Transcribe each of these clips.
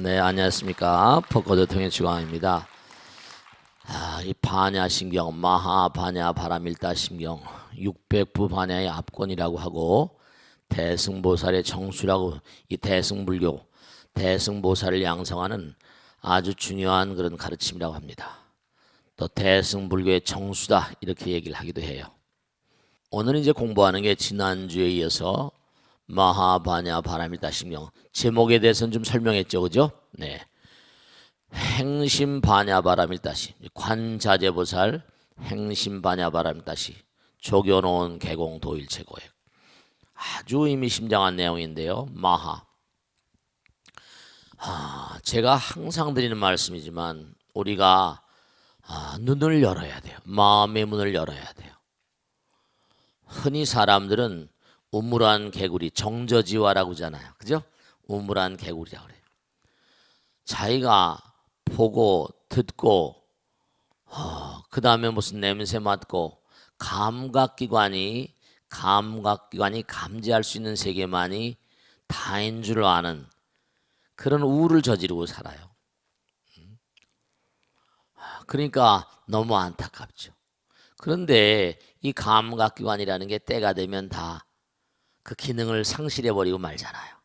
네, 안녕하십니까. 포커드 통의 주광입니다. 이 반야신경, 마하반야 바라밀다신경, 600부 반야의 압권이라고 하고 대승보살의 정수라고, 이 대승불교, 대승보살을 양성하는 아주 중요한 그런 가르침이라고 합니다. 또 대승불교의 정수다 이렇게 얘기를 하기도 해요. 오늘 이제 공부하는 게 지난주에 이어서 마하반야 바라밀다신경, 제목에 대해서는 좀 설명했죠, 그죠? 네. 행심반야바라밀다시, 관자재보살 행심반야바라밀다시 조겨놓은 개공 도일체고액, 아주 의미심장한 내용인데요. 마하, 제가 항상 드리는 말씀이지만 우리가 눈을 열어야 돼요. 마음의 문을 열어야 돼요. 흔히 사람들은 우물한 개구리, 정저지화라고 하잖아요, 그죠? 우물한 개구리라고 그래요. 자기가 보고 듣고 그 다음에 무슨 냄새 맡고 감각기관이 감지할 수 있는 세계만이 다인 줄 아는 그런 우를 저지르고 살아요. 그러니까 너무 안타깝죠. 그런데 이 감각기관이라는 게 때가 되면 다 그 기능을 상실해버리고 말잖아요.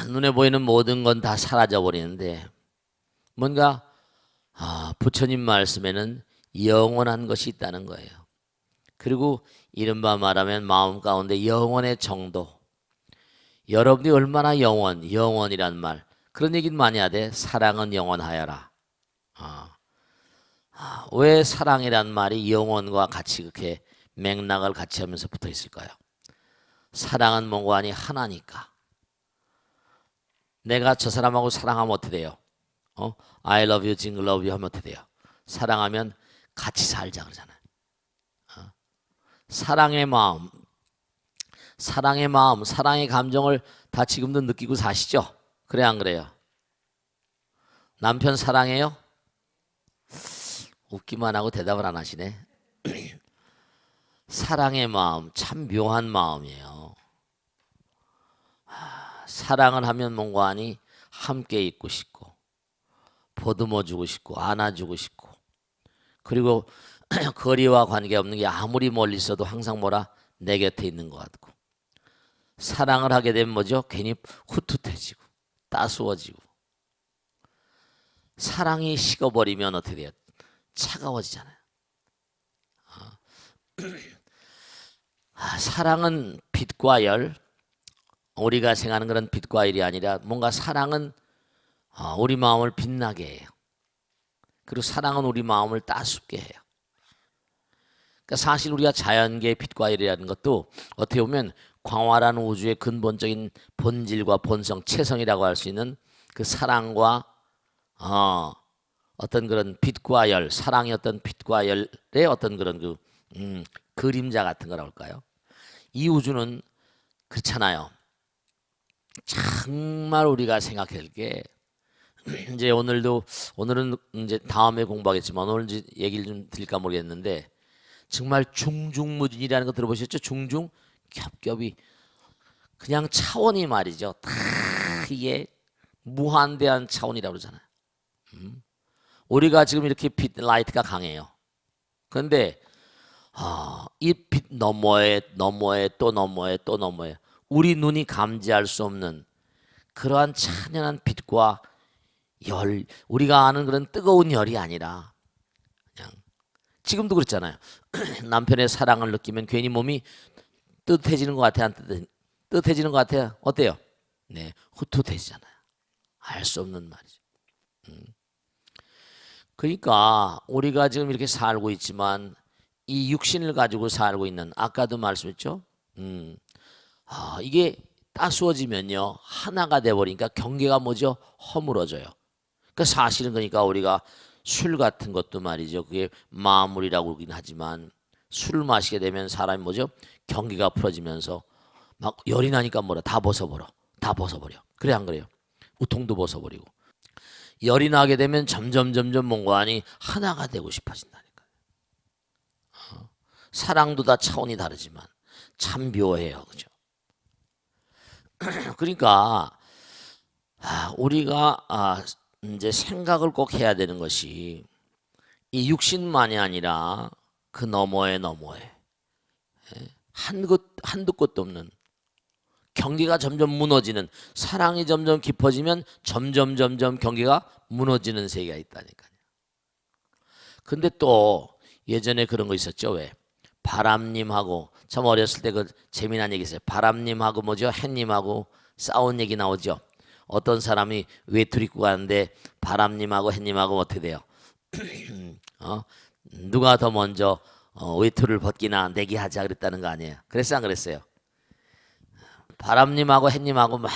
눈에 보이는 모든 건 다 사라져 버리는데 뭔가 부처님 말씀에는 영원한 것이 있다는 거예요. 그리고 이른바 말하면 마음 가운데 영원의 정도. 여러분이 얼마나 영원이란 말, 그런 얘기는 많이 하되 사랑은 영원하여라. 왜 사랑이란 말이 영원과 같이 그렇게 맥락을 같이 하면서 붙어 있을까요? 사랑은 뭔가 아니 하나니까. 내가 저 사람하고 사랑하면 어떻게 돼요? I love you, jingle love you 하면 어떻게 돼요? 사랑하면 같이 살자 그러잖아요. 사랑의 마음, 사랑의 감정을 다 지금도 느끼고 사시죠? 그래 안 그래요? 남편 사랑해요? 웃기만 하고 대답을 안 하시네. 사랑의 마음 참 묘한 마음이에요. 사랑을 하면 뭔가 하니 함께 있고 싶고 보듬어주고 싶고 안아주고 싶고, 그리고 거리와 관계없는 게 아무리 멀리 있어도 항상 뭐라 내 곁에 있는 것 같고, 사랑을 하게 되면 뭐죠? 괜히 후투해지고 따스워지고, 사랑이 식어버리면 어떻게 돼요? 차가워지잖아요. 사랑은 빛과 열, 우리가 생각하는 그런 빛과 열이 아니라 뭔가 사랑은 우리 마음을 빛나게 해요. 그리고 사랑은 우리 마음을 따숩게 해요. 그러니까 사실 우리가 자연계의 빛과 열이라는 것도 어떻게 보면 광활한 우주의 근본적인 본질과 본성, 체성이라고 할 수 있는 그 사랑과 어떤 그런 빛과 열, 사랑의 어떤 빛과 열의 어떤 그런 그 그림자 같은 거라고 할까요? 이 우주는 그렇잖아요. 정말 우리가 생각할 게 이제 오늘은 이제 다음에 공부하겠지만 오늘 이제 얘기를 좀 드릴까 모르겠는데, 정말 중중무진이라는 거 들어보셨죠? 중중 겹겹이 그냥 차원이 말이죠. 다 이게 무한대한 차원이라고 그러잖아요. 우리가 지금 이렇게 빛 라이트가 강해요. 그런데 이 빛 너머에 또 너머에 우리 눈이 감지할 수 없는 그러한 찬연한 빛과 열, 우리가 아는 그런 뜨거운 열이 아니라 그냥 지금도 그렇잖아요. 남편의 사랑을 느끼면 괜히 몸이 뜨뜻해지는 것 같아요? 안 뜨뜻해지는 것 같아요? 어때요? 네, 후투해지잖아요. 알 수 없는 말이죠. 그러니까 우리가 지금 이렇게 살고 있지만 이 육신을 가지고 살고 있는, 아까도 말씀했죠? 이게 따스워지면요 하나가 돼버리니까 경계가 뭐죠? 허물어져요. 그러니까 사실은 그러니까 우리가 술 같은 것도 말이죠, 그게 마물이라고 그러긴 하지만 술을 마시게 되면 사람이 뭐죠? 경계가 풀어지면서 막 열이 나니까 뭐라 다 벗어버려. 그래 안 그래요? 우통도 벗어버리고, 열이 나게 되면 점점 뭔가 아니 하나가 되고 싶어진다니까요. 사랑도 다 차원이 다르지만 참 묘해요, 그죠? 그러니까 우리가 이제 생각을 꼭 해야 되는 것이 이 육신만이 아니라 그 너머에 한두 곳도 없는 경계가 점점 무너지는, 사랑이 점점 깊어지면 점점 경계가 무너지는 세계가 있다니까요. 근데 또 예전에 그런 거 있었죠. 왜? 바람님하고, 참 어렸을 때 그 재미난 얘기 있어요. 바람님하고 뭐죠? 햇님하고 싸운 얘기 나오죠. 어떤 사람이 외투 입고 가는데 바람님하고 햇님하고 어떻게 돼요? 누가 더 먼저 외투를 벗기나 내기하자 그랬다는 거 아니에요? 그랬어요, 안 그랬어요? 바람님하고 햇님하고 막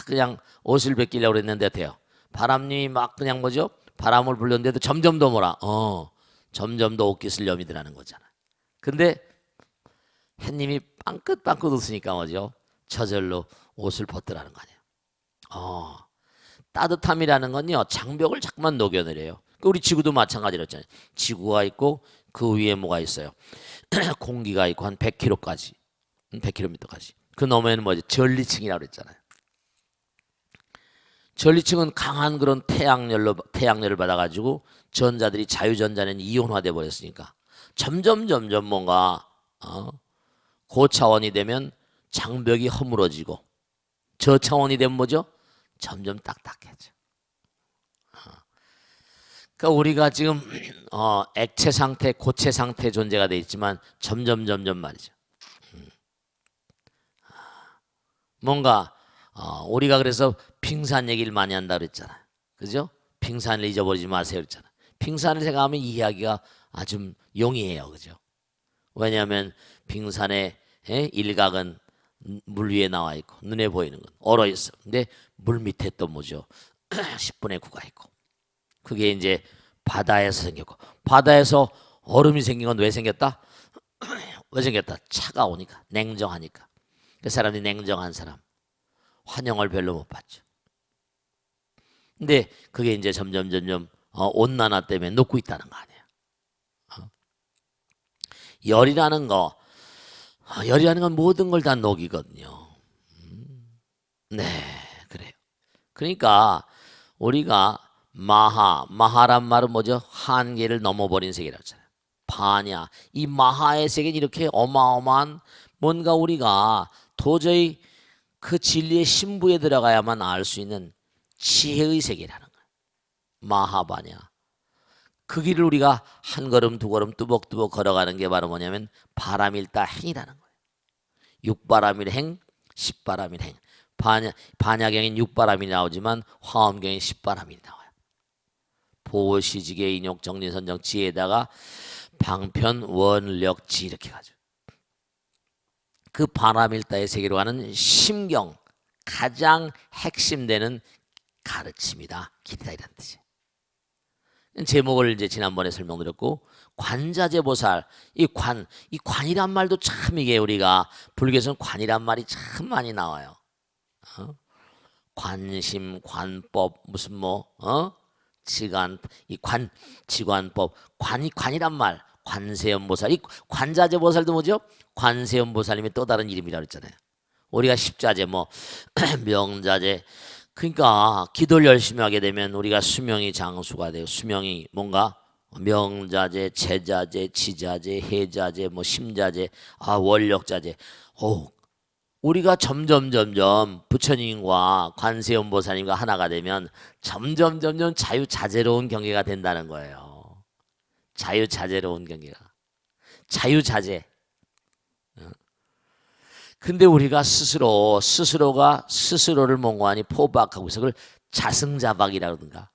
그냥 옷을 벗기려고 그랬는데 어때요? 바람님이 막 그냥 뭐죠? 바람을 불렸는데도 점점 더 뭐라? 점점 더 옷깃 슬렴이 드라는 거잖아. 근데 햇님이 빵긋빵긋 웃으니까 뭐죠? 저절로 옷을 벗더라는 거 아니에요. 따뜻함이라는 건요, 장벽을 자꾸만 녹여내려요. 우리 지구도 마찬가지로 했잖아요. 지구가 있고 그 위에 뭐가 있어요? 공기가 있고 한 100km까지, 100km까지. 그 너머에는 뭐지? 전리층이라고 그랬잖아요. 전리층은 강한 그런 태양열을 받아가지고 전자들이 자유전자는 이온화돼 버렸으니까 점점 뭔가 고차원이 되면 장벽이 허물어지고 저차원이 되면 뭐죠? 점점 딱딱해져. 그러니까 우리가 지금 액체 상태, 고체 상태 존재가 돼 있지만 점점 말이죠. 뭔가 우리가 그래서 빙산 얘기를 많이 한다 그랬잖아요. 그죠? 빙산을 잊어버리지 마세요 그랬잖아요. 빙산을 생각하면 이해하기가 아주 용이해요. 그죠? 왜냐하면 빙산의 일각은 물 위에 나와 있고 눈에 보이는 건 얼어 있어. 근데 물 밑에 또 뭐죠? 10분의 9가 있고. 그게 이제 바다에서 생겼고, 바다에서 얼음이 생긴 건 왜 생겼다? 왜 생겼다? 차가우니까, 냉정하니까. 그 사람이 냉정한 사람, 환영을 별로 못 받죠. 근데 그게 이제 점점 온난화 때문에 녹고 있다는 거 아니에요. 열이라는 건 모든 걸 다 녹이거든요. 네, 그래요. 그러니까 우리가 마하란 말은 뭐죠? 한계를 넘어버린 세계라고 하잖아요. 파냐, 이 마하의 세계는 이렇게 어마어마한, 뭔가 우리가 도저히 그 진리의 심부에 들어가야만 알 수 있는 지혜의 세계라는 거예요. 마하바냐. 그 길을 우리가 한 걸음 두 걸음 뚜벅뚜벅 걸어가는 게 바로 뭐냐면 바람일다 행이라는 거예요. 육바람일 행, 십바람일 행. 반야경엔 육바람이 나오지만 화엄경엔 십바람이 나와요. 보시지계 인욕 정리선정 지에다가 방편 원력지 이렇게 가죠. 그 바람일다의 세계로 가는 심경, 가장 핵심되는 가르침이다, 길이다 이런 뜻이에요. 제목을 이제 지난번에 설명드렸고, 관자재보살, 이 관이란 말도 참, 이게 우리가 불교에서는 관이란 말이 참 많이 나와요. 관심, 관법, 무슨 지관, 지관법, 관이란 말, 관세음보살, 이 관자재보살도 뭐죠? 관세음보살님의 또 다른 이름이라고 했잖아요. 우리가 십자재, 명자재. 그러니까 기도를 열심히 하게 되면 우리가 수명이 장수가 돼요. 수명이 뭔가 명자재, 제자재, 지자재, 해자재, 심자재, 원력자재. 우리가 점점 부처님과 관세음보살님과 하나가 되면 점점 자유자재로운 경계가 된다는 거예요. 자유자재로운 경계가. 자유자재. 근데 우리가 스스로가 스스로를 몽고하니 포박하고 있어. 그걸 자승자박이라 그러든가.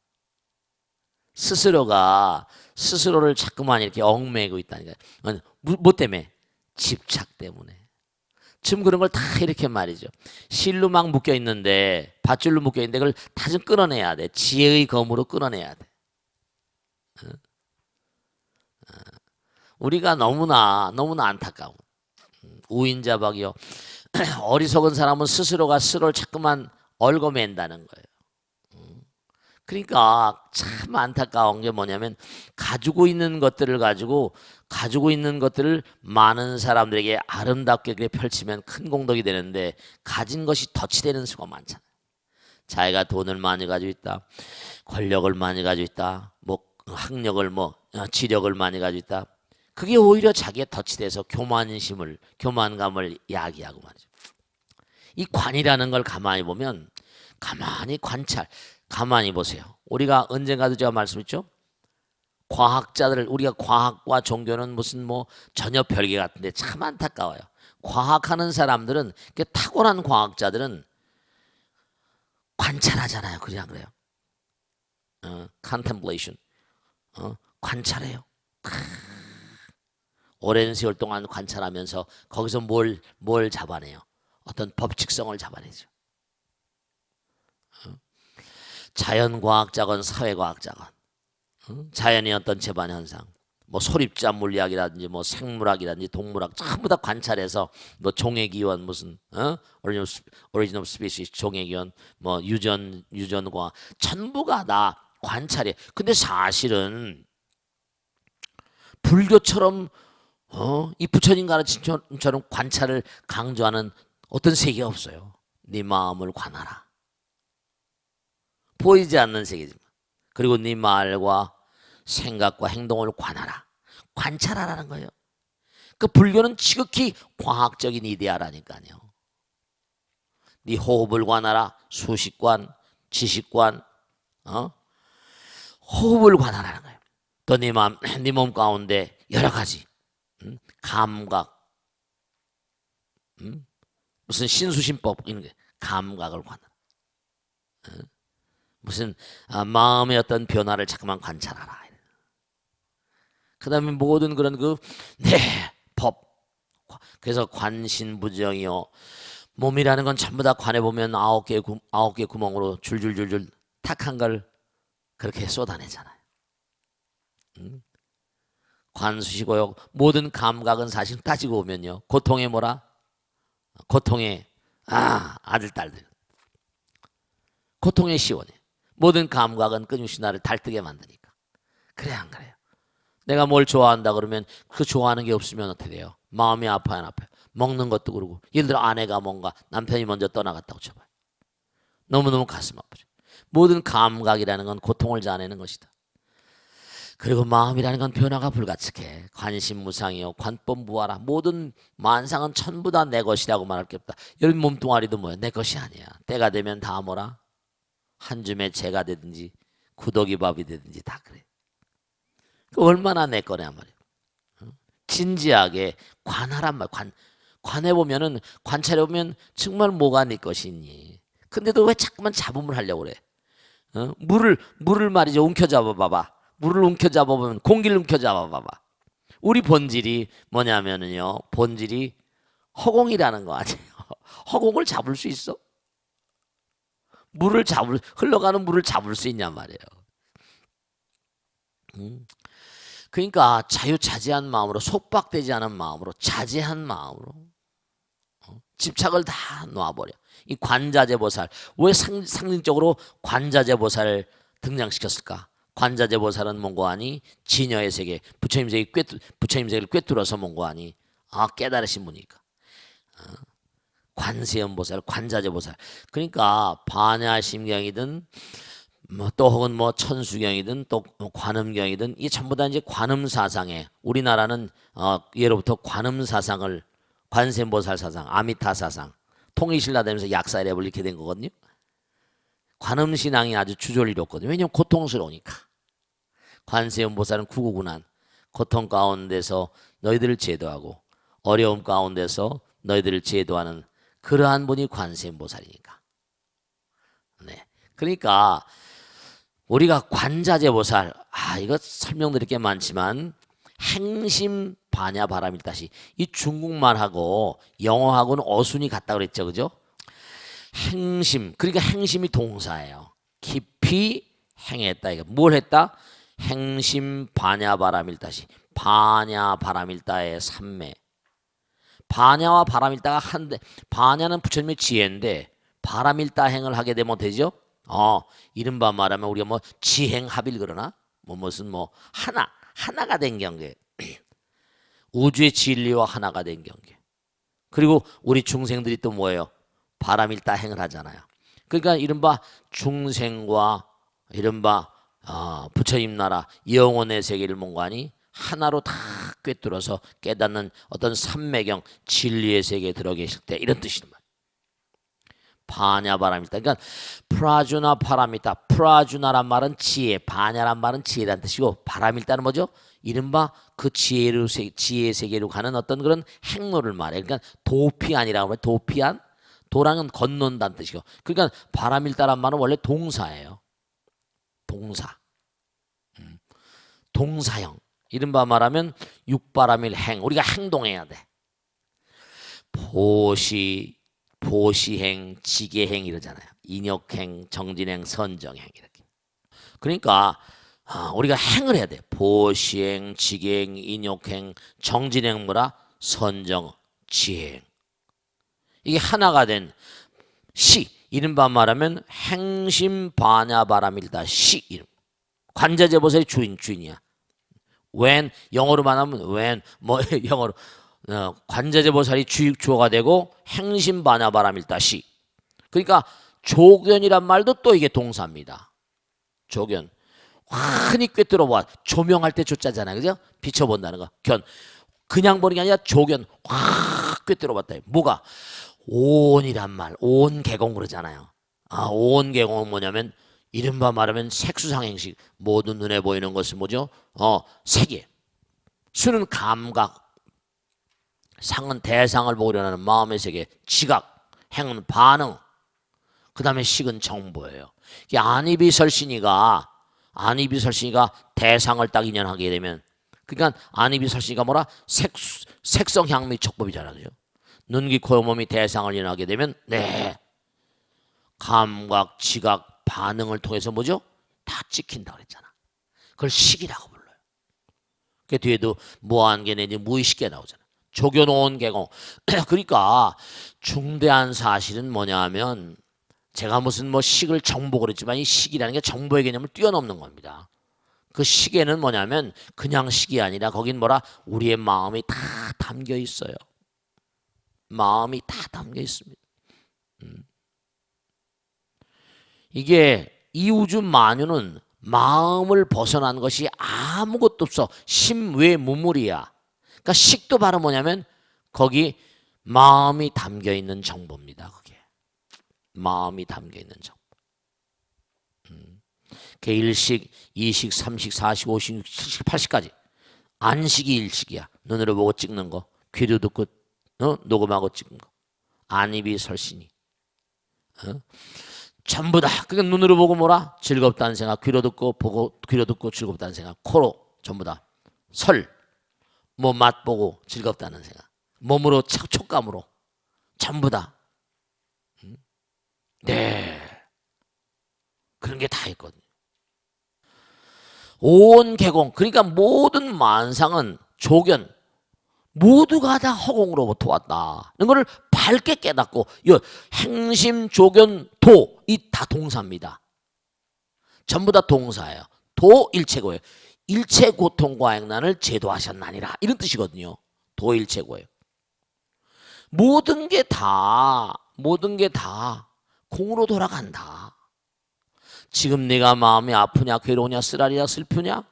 스스로가 스스로를 자꾸만 이렇게 얽매이고 있다니까. 뭐 때문에? 집착 때문에. 지금 그런 걸 다 이렇게 말이죠. 실로 막 묶여 있는데, 밧줄로 묶여 있는데 그걸 다 좀 끊어내야 돼. 지혜의 검으로 끊어내야 돼. 우리가 너무나 안타까운 우인자박이요. 어리석은 사람은 스스로가 스스로를 자꾸만 얽어맨다는 거예요. 그러니까 참 안타까운 게 뭐냐면, 가지고 있는 것들을 많은 사람들에게 아름답게 펼치면 큰 공덕이 되는데, 가진 것이 덫이 되는 수가 많잖아요. 자기가 돈을 많이 가지고 있다, 권력을 많이 가지고 있다, 뭐 학력을 지력을 많이 가지고 있다. 그게 오히려 자기의 덫이 돼서 교만감을 야기하고 말이죠. 이 관이라는 걸 가만히 보면, 가만히 가만히 보세요. 우리가 언젠가도 제가 말씀했죠. 우리가 과학과 종교는 무슨 전혀 별개 같은데 참 안타까워요. 과학하는 사람들은, 타고난 과학자들은 관찰하잖아요. 그냥 그래요. contemplation. 관찰해요. 오랜 세월 동안 관찰하면서 거기서 뭘 잡아내요? 어떤 법칙성을 잡아내죠. 자연과학자건 사회과학자건, 자연의 어떤 재반 현상, 소립자 물리학이라든지 생물학이라든지 동물학 전부 다 관찰해서 종의 기원 무슨 origin of species 종의 기원 유전과 전부가 다 관찰해. 근데 사실은 불교처럼 이 부처님 가르친 처럼 관찰을 강조하는 어떤 세계가 없어요. 네 마음을 관하라. 보이지 않는 세계지만, 그리고 네 말과 생각과 행동을 관하라. 관찰하라는 거예요. 그 불교는 지극히 과학적인 이데아라니까요. 네 호흡을 관하라. 수식관, 지식관, 호흡을 관하라는 거예요. 또 네 몸 가운데 여러 가지 감각, 무슨 신수신법 이런 게 감각을 관하라. 무슨 마음의 어떤 변화를 자꾸만 관찰하라. 그 다음에 모든 그런 법. 그래서 관신부정이요. 몸이라는 건 전부 다 관해 보면 아홉 개 구멍으로 줄줄줄줄 탁한 걸 그렇게 쏟아내잖아요. 관수시고요. 모든 감각은 사실 따지고 보면요. 고통의 고통의 아들 딸들. 고통의 시원해. 모든 감각은 끊임없이 나를 달뜨게 만드니까. 그래 안 그래요? 내가 뭘 좋아한다 그러면 그 좋아하는 게 없으면 어떻게 돼요? 마음이 아파요. 먹는 것도 그러고. 예를 들어 아내가 남편이 먼저 떠나갔다고 쳐봐요. 너무너무 가슴 아프죠. 모든 감각이라는 건 고통을 자아내는 것이다. 그리고 마음이라는 건 변화가 불가측해. 관심무상이요. 관법무하라. 모든 만상은 전부 다 내 것이라고 말할 게 없다. 여러분 몸뚱아리도 뭐야? 내 것이 아니야. 때가 되면 다 한 줌의 재가 되든지 구더기 밥이 되든지 다 그래. 얼마나 내 거냐 말이야. 진지하게 관하란 말. 관해보면은, 관찰해보면 정말 뭐가 네 것이니. 근데도 왜 자꾸만 잡음을 하려고 그래? 물을 말이죠. 움켜잡아봐봐. 물을 움켜잡아보면, 공기를 움켜잡아봐봐. 우리 본질이 뭐냐면은요. 본질이 허공이라는 거 아니에요. 허공을 잡을 수 있어? 흘러가는 물을 잡을 수 있냔 말이에요. 그러니까 자유자재한 마음으로, 속박되지 않은 마음으로, 자제한 마음으로 집착을 다 놓아버려. 이 관자재보살, 왜 상징적으로 관자재보살을 등장시켰을까? 관자재보살은 뭔고 하니? 진여의 세계, 부처님 세계를 꿰뚫어서 뭔고 하니? 깨달으신 분이니까. 관세음보살, 관자재보살. 그러니까 반야심경이든 또 혹은 천수경이든 또 관음경이든 이게 전부 다 이제 관음 사상에, 우리나라는 예로부터 관음 사상을, 관세음보살 사상, 아미타 사상, 통일신라되면서 약사랩을 이렇게 된 거거든요. 관음 신앙이 아주 주저리롭거든요. 왜냐하면 고통스러우니까. 관세음보살은 구구군한 고통 가운데서 너희들을 제도하고 어려움 가운데서 너희들을 제도하는 그러한 분이 관세음보살이니까. 네. 그러니까 우리가 관자재보살, 이거 설명드릴 게 많지만 행심 반야 바람일다시, 이 중국말하고 영어하고는 어순이 같다 그랬죠, 그죠? 행심, 그러니까 행심이 동사예요. 깊이 행했다. 이거 뭘 했다? 행심 반야 바람일다시, 반야 바람일다의 삼매. 반야와 바람일다가 한데, 반야는 부처님의 지혜인데 바람일다 행을 하게 되면 되죠. 이른바 말하면 우리가 지행합일 그러나 무슨 하나가 된 경계. 우주의 진리와 하나가 된 경계. 그리고 우리 중생들이 또 뭐예요? 바람일다 행을 하잖아요. 그러니까 이른바 중생과 이른바 부처님 나라 영혼의 세계를 몽관이 하나로 다 꿰뚫어서 깨닫는 어떤 삼매경 진리의 세계에 들어 계실 때 이런 뜻이란 말이에요. 파냐바라미타. 그러니까 프라주나 파라미타. 프라주나란 말은 지혜, 파냐란 말은 지혜라는 뜻이고, 바라밀타는 뭐죠? 이른바 그 지혜의 세계로 가는 어떤 그런 행로를 말해. 그러니까 도피 아니라고 하면 도피한, 도랑은 건넌다는 뜻이고, 그러니까 바라밀타란 말은 원래 동사예요. 동사. 동사형. 이른바 말하면 육바라밀 행. 우리가 행동해야 돼. 보시행, 지계행 이러잖아요. 인욕행, 정진행, 선정행 이렇게. 그러니까 우리가 행을 해야 돼. 보시행, 지계행, 인욕행, 정진행 뭐라? 선정, 지행. 이게 하나가 된 시. 이른바 말하면 행심반야바라밀다 시 이름. 관자재보살이 주인이야. when 영어로 말하면 when 뭐 영어로 관자재보살이 주어가 되고 행심반야바라밀다 시. 그러니까 조견이란 말도 또 이게 동사입니다. 조견. 환히 꿰뚫어 봐. 조명할 때 조자잖아요. 그죠? 비춰본다는 거. 견. 그냥 보는 게 아니라 조견. 확 꿰뚫어 봤다. 뭐가? 온이란 말. 온개공 그러잖아요. 온개공은 뭐냐면 이른바 말하면 색수상행식. 모든 눈에 보이는 것은 뭐죠? 색이. 수는 감각. 상은 대상을 보고 일어나는 마음의 세계. 지각. 행은 반응. 그 다음에 식은 정보예요. 안이비설신이가 대상을 딱 인연하게 되면, 그러니까 안이비설신이가 뭐라? 색성향미 척법이잖아요. 그죠? 눈, 귀, 코, 몸이 대상을 인연하게 되면 감각, 지각, 반응을 통해서 뭐죠? 다 찍힌다고 그랬잖아. 그걸 식이라고 불러요. 그 뒤에도 무한계 내지 무의식계 나오잖아. 조견온 개공. 그러니까 중대한 사실은 뭐냐 하면, 제가 무슨 식을 정보 그랬지만 이 식이라는 게 정보의 개념을 뛰어넘는 겁니다. 그 식에는 뭐냐면 그냥 식이 아니라 거긴 뭐라? 우리의 마음이 다 담겨 있어요. 마음이 다 담겨 있습니다. 이게 이 우주 만유는 마음을 벗어난 것이 아무것도 없어. 심외무물이야. 그러니까 식도 바로 뭐냐면 거기 마음이 담겨 있는 정보입니다. 그게 마음이 담겨 있는 정보. 일식, 이식, 삼식, 사식, 오식, 육식, 칠식, 팔식까지. 안식이 일식이야. 눈으로 보고 찍는 거, 귀로 듣고 녹음하고 찍는 거. 안입이 설신이. 전부 다. 그러니까 눈으로 보고 뭐라? 즐겁다는 생각. 귀로 듣고 보고 귀로 듣고 즐겁다는 생각. 코로 전부 다. 뭐 맛보고 즐겁다는 생각. 몸으로 촉감으로 전부 다. 네. 그런 게 다 있거든요. 온 개공. 그러니까 모든 만상은 조견. 모두가 다 허공으로부터 왔다. 이거를 밝게 깨닫고, 행심, 조견, 도, 이 다 동사입니다. 전부 다 동사예요. 도 일체고예요. 일체 고통과 행난을 제도하셨나니라. 이런 뜻이거든요. 도 일체고예요. 모든 게 다 공으로 돌아간다. 지금 내가 마음이 아프냐, 괴로우냐, 쓰라리냐, 슬프냐?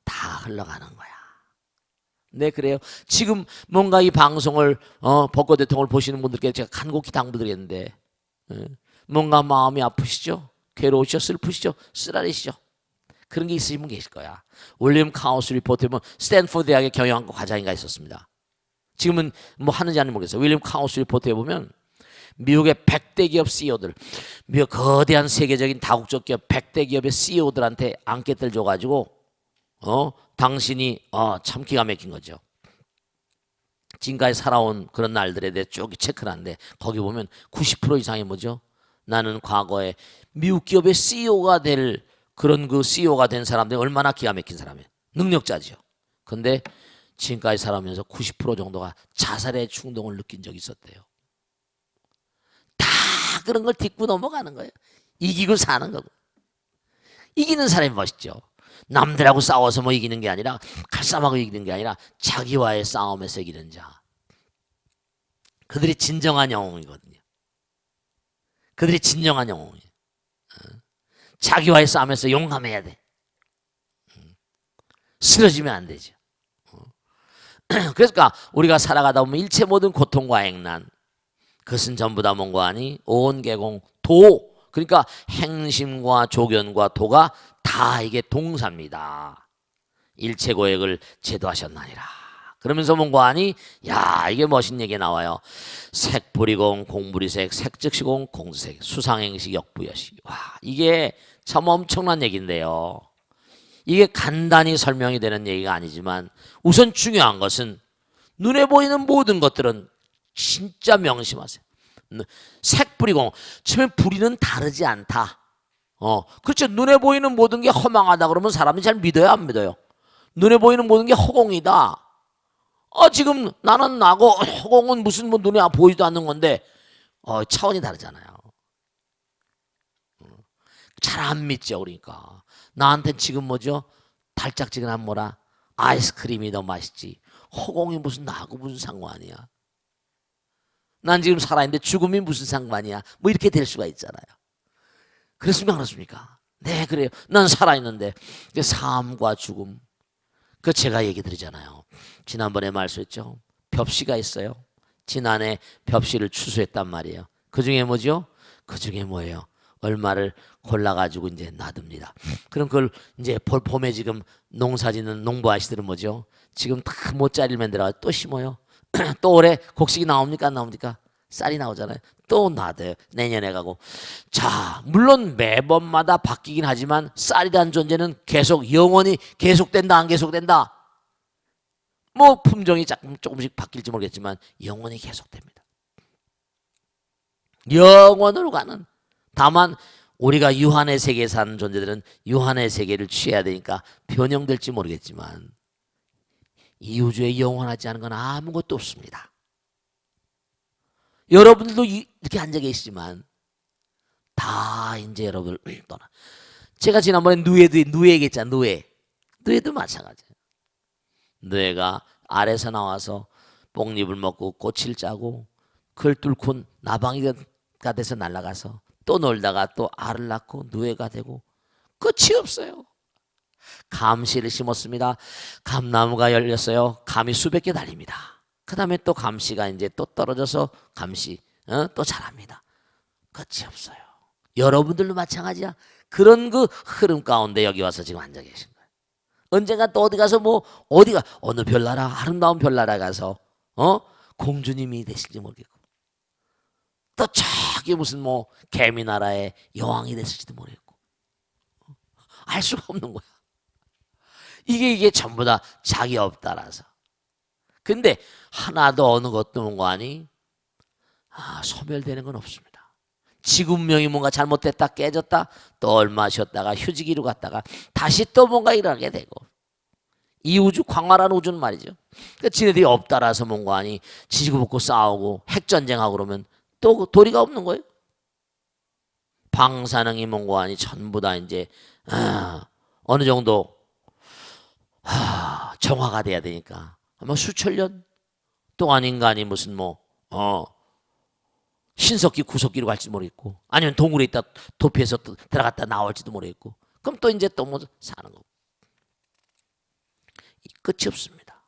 다 흘러가는 거야. 네, 그래요. 지금 뭔가 이 방송을 벚꽃 대통을 보시는 분들께 제가 간곡히 당부드리겠는데, 뭔가 마음이 아프시죠? 괴로우시죠? 슬프시죠? 쓰라리시죠? 그런 게 있으신 분 계실 거야. 윌리엄 카우스 리포트에 보면 스탠포드 대학의 경영학과 과장인가 있었습니다. 지금은 뭐 하는지 아닌지 모르겠어요. 윌리엄 카우스 리포트에 보면 미국의 100대 기업 CEO들, 미국 거대한 세계적인 다국적 기업 100대 기업의 CEO들한테 안케트를 줘가지고 당신이 참 기가 막힌 거죠. 지금까지 살아온 그런 날들에 대해 쭉 체크를 하는데 거기 보면 90% 이상이 뭐죠? 나는 과거에 미국 기업의 CEO가 될 그런 그 CEO가 된 사람들이 얼마나 기가 막힌 사람이에요. 능력자죠. 근데 지금까지 살아오면서 90% 정도가 자살의 충동을 느낀 적이 있었대요. 다 그런 걸 딛고 넘어가는 거예요. 이기고 사는 거고. 이기는 사람이 멋있죠. 남들하고 싸워서 뭐 이기는 게 아니라, 칼싸움하고 이기는 게 아니라 자기와의 싸움에서 이기는 자. 그들이 진정한 영웅이거든요. 그들이 진정한 영웅이에요. 자기와의 싸움에서 용감해야 돼. 쓰러지면 안 되죠. 그러니까 우리가 살아가다 보면 일체 모든 고통과 액난, 그것은 전부 다 뭔가 아니 온 개공 도, 그러니까 행심과 조견과 도가 다 이게 동사입니다. 일체 고액을 제도하셨나니라. 그러면서 뭔가 아니, 야, 이게 멋진 얘기 나와요. 색불이공 공불이색, 색즉시공 공두색, 수상행식 역부여식. 와, 이게 참 엄청난 얘기인데요. 이게 간단히 설명이 되는 얘기가 아니지만 우선 중요한 것은 눈에 보이는 모든 것들은 진짜 명심하세요. 색불이공, 처음에 불이는 다르지 않다. 그렇죠. 눈에 보이는 모든 게 허망하다 그러면 사람이 잘 믿어요, 안 믿어요? 눈에 보이는 모든 게 허공이다. 지금 나는 나고 허공은 무슨 뭐 눈에 보이지도 않는 건데 차원이 다르잖아요. 잘 안 믿죠. 그러니까 나한텐 지금 뭐죠? 달짝지근한 뭐라 아이스크림이 더 맛있지. 허공이 무슨 나하고 무슨 상관이야. 난 지금 살아있는데 죽음이 무슨 상관이야. 뭐 이렇게 될 수가 있잖아요. 그렇습니까? 그렇습니까? 네, 그래요. 난 살아있는데 삶과 죽음, 그 제가 얘기 드리잖아요. 지난번에 말씀했죠. 벽시가 있어요. 지난해 벽시를 추수했단 말이에요. 그 중에 뭐죠? 그 중에 뭐예요? 얼마를 골라가지고 이제 놔둡니다. 그럼 그걸 이제 봄에 지금 농사짓는 농부아씨들은 뭐죠? 지금 다 모짜리만 들어가 또 심어요. 또 올해 곡식이 나옵니까? 안 나옵니까? 쌀이 나오잖아요. 또 놔둬요. 내년에 가고. 자, 물론 매번마다 바뀌긴 하지만 쌀이라는 존재는 계속 영원히 계속된다, 안 계속된다? 뭐 품종이 조금씩 바뀔지 모르겠지만 영원히 계속됩니다. 영원으로 가는. 다만 우리가 유한의 세계에 사는 존재들은 유한의 세계를 취해야 되니까 변형될지 모르겠지만 이 우주에 영원하지 않은 건 아무것도 없습니다. 여러분들도 이렇게 앉아 계시지만 다 이제 여러분들 떠나. 제가 지난번에 누에 얘기했잖아요. 누에도 마찬가지예요. 누에가 알에서 나와서 뽕잎을 먹고 꽃을 짜고 그걸 뚫고 나방이가 돼서 날아가서 또 놀다가 또 알을 낳고 누에가 되고 끝이 없어요. 감씨를 심었습니다. 감나무가 열렸어요. 감이 수백 개 달립니다. 그 다음에 또 감씨가 이제 또 떨어져서 감씨 또 자랍니다. 끝이 없어요. 여러분들도 마찬가지야. 그런 그 흐름 가운데 여기 와서 지금 앉아 계신 거예요. 언젠가 또 어디 가서 뭐 어디가 어느 별나라 아름다운 별나라 가서 공주님이 되실지 모르겠고 또 저기 무슨 뭐 개미나라의 여왕이 됐을지도 모르겠고 알 수가 없는 거야. 이게 전부 다 자기 업 따라서. 근데 하나도 어느 것도 뭔가 아니 소멸되는 건 없습니다. 지구명이 뭔가 잘못됐다 깨졌다 또 얼마 쉬었다가 휴지기로 갔다가 다시 또 뭔가 일어나게 되고 이 우주 광활한 우주는 말이죠. 그러니까 지네들이 업 따라서 뭔가 아니 지지고 볶고 싸우고 핵전쟁하고 그러면 또 도리가 없는 거예요. 방사능이 뭔가 아니 전부 다 이제 어느 정도 정화가 돼야 되니까 아마 수천 년 동안 인간이 무슨 뭐 신석기 구석기로 갈지도 모르겠고 아니면 동굴에 있다 도피해서 또 들어갔다 나올지도 모르겠고 그럼 또 이제 또 뭐 사는 거고 끝이 없습니다.